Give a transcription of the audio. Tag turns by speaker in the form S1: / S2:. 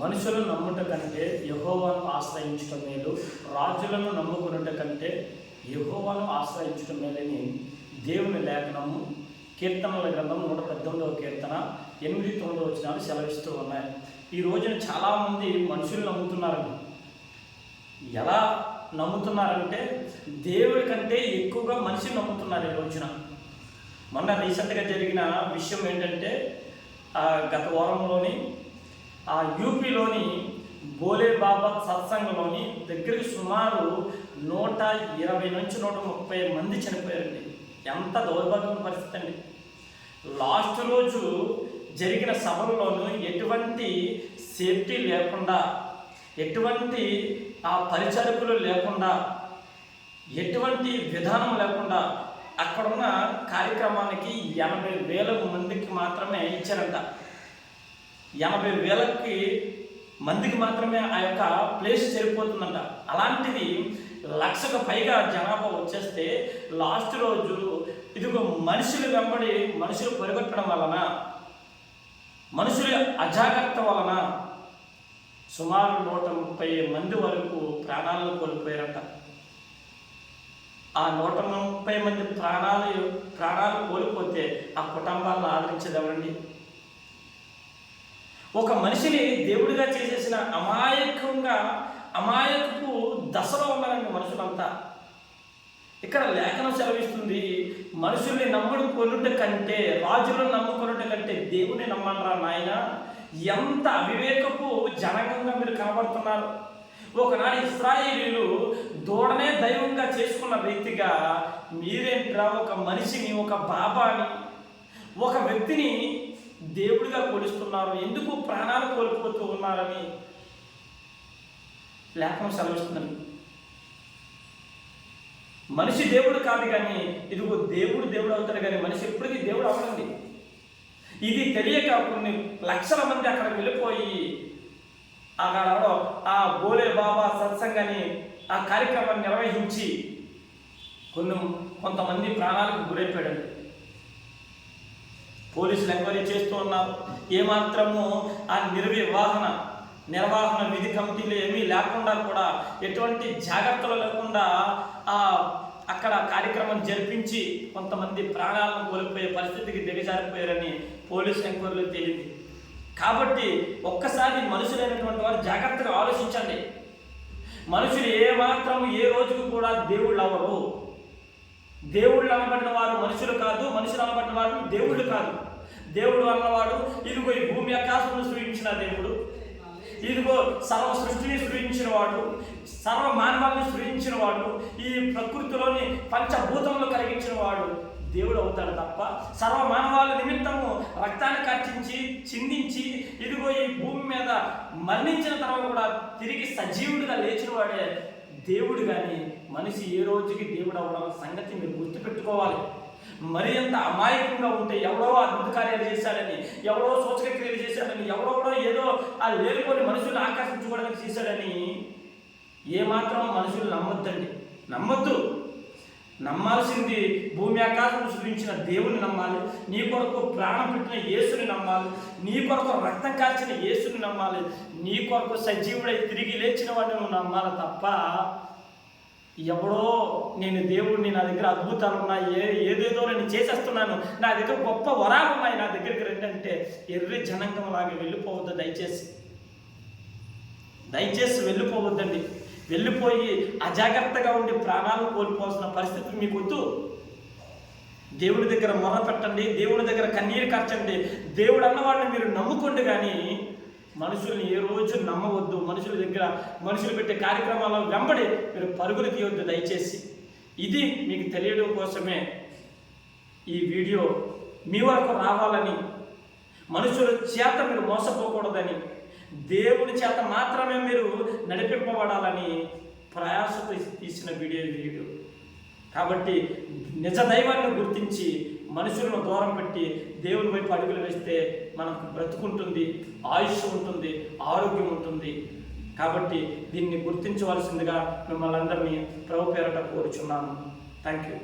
S1: మనుషులను నమ్ముట కంటే యెహోవాను ఆశ్రయించటం మేలు, రాజులను నమ్ముకునుట కంటే యెహోవాను ఆశ్రయించటం మేలని దేవుని లేఖనము కీర్తనల గ్రంథం 118వ కీర్తన 8-9 వచనాలు సెలవిస్తూ ఉన్నాయి. ఈ రోజున చాలామంది మనుషులు నమ్ముతున్నారండి. ఎలా నమ్ముతున్నారంటే దేవుడి కంటే ఎక్కువగా మనిషిని నమ్ముతున్నారు ఈ రోజున. మొన్న రీసెంట్గా జరిగిన విషయం ఏంటంటే గత వారంలోని యూపీలోని బోలే బాబా సత్సంగంలోని దగ్గరికి సుమారు 120 నుంచి 130 మంది చనిపోయారండి. ఎంత దౌర్భాగ్యమైన పరిస్థితి అండి. లాస్ట్ రోజు జరిగిన సభల్లోనూ ఎటువంటి సేఫ్టీ లేకుండా, ఎటువంటి పరిచారకులు లేకుండా, ఎటువంటి విధానం లేకుండా అక్కడున్న కార్యక్రమానికి 80,000 మందికి మాత్రమే ఇచ్చారంట. 80,000 మందికి మాత్రమే ఆ యొక్క ప్లేస్ సరిపోతుందంట. అలాంటిది 1,00,000కు పైగా జనాభా వచ్చేస్తే లాస్ట్ రోజు ఇదిగో మనుషులు వెంబడి మనుషులు పరిగెట్టడం వలన, మనుషుల అజాగ్రత్త వలన సుమారు 130 మంది వరకు ప్రాణాలను కోల్పోయారట. ఆ 130 మంది ప్రాణాలు కోల్పోతే ఆ కుటుంబాలను ఆదరించేది ఎవరండి? ఒక మనిషిని దేవుడిగా చేసేసిన అమాయకపు దశలో ఉన్నారండి మనుషులంతా. ఇక్కడ లేఖనం సెలవిస్తుంది, మనుషుల్ని నమ్ముకొనుట కంటే, రాజులను నమ్ముకొనుట కంటే దేవుని నమ్మనరా నాయన. ఎంత అవివేకపు జనాంగంగా మీరు కనబడుతున్నారు. ఒకనాడు ఇశ్రాయేలీయులు దూడనే దైవంగా చేసుకున్న వ్యక్తిగా మీరేంట్రా ఒక మనిషిని, ఒక బాబాని, ఒక వ్యక్తిని దేవుడిగా కొలుస్తున్నారు. ఎందుకు ప్రాణాలు కోల్పోతూ ఉన్నారని లేఖనం సెలవిస్తుందండి. మనిషి దేవుడు కాదు, కానీ ఇదిగో దేవుడు అవుతాడు, కానీ మనిషి ఎప్పటికీ దేవుడు అవ్వడండి. ఇది తెలియక కొన్ని 1,00,000 మంది అక్కడికి వెళ్ళిపోయి ఆ బోలే బాబా సత్సంగాన్ని ఆ కార్యక్రమాన్ని నిర్వహించి కొంతమంది ప్రాణాలకు గురైపోయాడండి. పోలీసులు ఎంక్వైరీ చేస్తూ ఉన్నారు. ఏమాత్రము ఆ నిర్వహణ విధి కమిటీలు ఏమీ లేకుండా కూడా, ఎటువంటి జాగ్రత్తలు లేకుండా అక్కడ కార్యక్రమం జరిపించి కొంతమంది ప్రాణాలను కోల్పోయే పరిస్థితికి దిగజారిపోయారని పోలీసు ఎంక్వైరీలో తేలింది. కాబట్టి ఒక్కసారి మనుషులైనటువంటి వారు జాగ్రత్తగా ఆలోచించండి. మనుషులు ఏ రోజుకు కూడా దేవుళ్ళు అవ్వరు. దేవుళ్ళు అనబడిన వారు మనుషులు కాదు, మనుషులు అనబడిన వారు దేవుళ్ళు కాదు. దేవుడు అన్నవాడు ఇదిగో ఈ భూమి ఆకాశమును సృష్టించిన దేవుడు, ఇదిగో సర్వ సృష్టిని సృష్టించిన వాడు, సర్వ మానవాన్ని సృష్టించిన వాడు, ఈ ప్రకృతిలోని పంచభూతములు కలిగించిన వాడు దేవుడు అవుతాడు తప్ప, సర్వ మానవాళ్ళ నిమిత్తము రక్తాన్ని కార్చించి చిందించి ఇదిగో ఈ భూమి మీద మరణించిన తర్వాత కూడా తిరిగి సజీవుడిగా లేచిన వాడే దేవుడు. కానీ మనిషి ఏ రోజుకి దేవుడు అవ్వడం సంగతి మీరు గుర్తుపెట్టుకోవాలి. మరి ఎంత అమాయకంగా ఉంటే ఎవరో అద్భుత కార్యాలు చేశాడని, ఎవరో సూచక క్రియలు చేశాడని, ఎవరో ఏదో ఆ లేరుకొని మనుషులు ఆకర్షించుకోవడానికి చేశాడని ఏమాత్రం మనుషులు నమ్మొద్దు. నమ్మాల్సింది భూమి ఆకాశం సృష్టించిన దేవుని నమ్మాలి. నీ కొరకు ప్రాణం పెట్టిన యేసుని నమ్మాలి. నీ కొరకు రక్తం కాల్చిన యేసుని నమ్మాలి. నీ కొరకు సజీవుడై తిరిగి లేచిన వాడిని నువ్వు నమ్మాలి తప్ప ఎవడో నేను దేవుడిని, నా దగ్గర అద్భుతాలు ఉన్నాయి, ఏదేదో నేను చేసేస్తున్నాను, నా దగ్గర గొప్ప వరాలు ఉన్నాయి, నా దగ్గరికి రండి అంటే ఎర్రి జనాంగం లాగా వెళ్ళిపోవద్దు. దయచేసి వెళ్ళిపోవద్దండి. వెళ్ళిపోయి అజాగ్రత్తగా ఉండి ప్రాణాలు కోల్పోవాల్సిన పరిస్థితి మీకు వద్దు. దేవుడి దగ్గర మొర పెట్టండి, దేవుడి దగ్గర కన్నీరు కార్చండి. దేవుడు అన్నవాడిని మీరు నమ్ముకోండి, కానీ మనుషుల్ని ఏ రోజు నమ్మవద్దు. మనుషులు పెట్టే కార్యక్రమాల వెంబడి మీరు పరుగులు తీయవద్దు దయచేసి. ఇది మీకు తెలియడం కోసమే ఈ వీడియో. మీ వరకు రావాలని, మనుషుల చేత మీరు మోసపోకూడదని, దేవుని చేత మాత్రమే మీరు నడిపింపబడాలని ప్రయాసతో తీసిన వీడియో. కాబట్టి నిజ దైవాన్ని గుర్తించి మనుషులను దూరం పెట్టి దేవుని వైపు అడుగులు వేస్తే మనకు బ్రతుకుంటుంది, ఆయుష్ ఉంటుంది, ఆరోగ్యం ఉంటుంది. కాబట్టి దీన్ని గుర్తించవలసిందిగా మిమ్మల్ని అందరినీ ప్రభు పేరట కోరుచున్నాను. Thank you.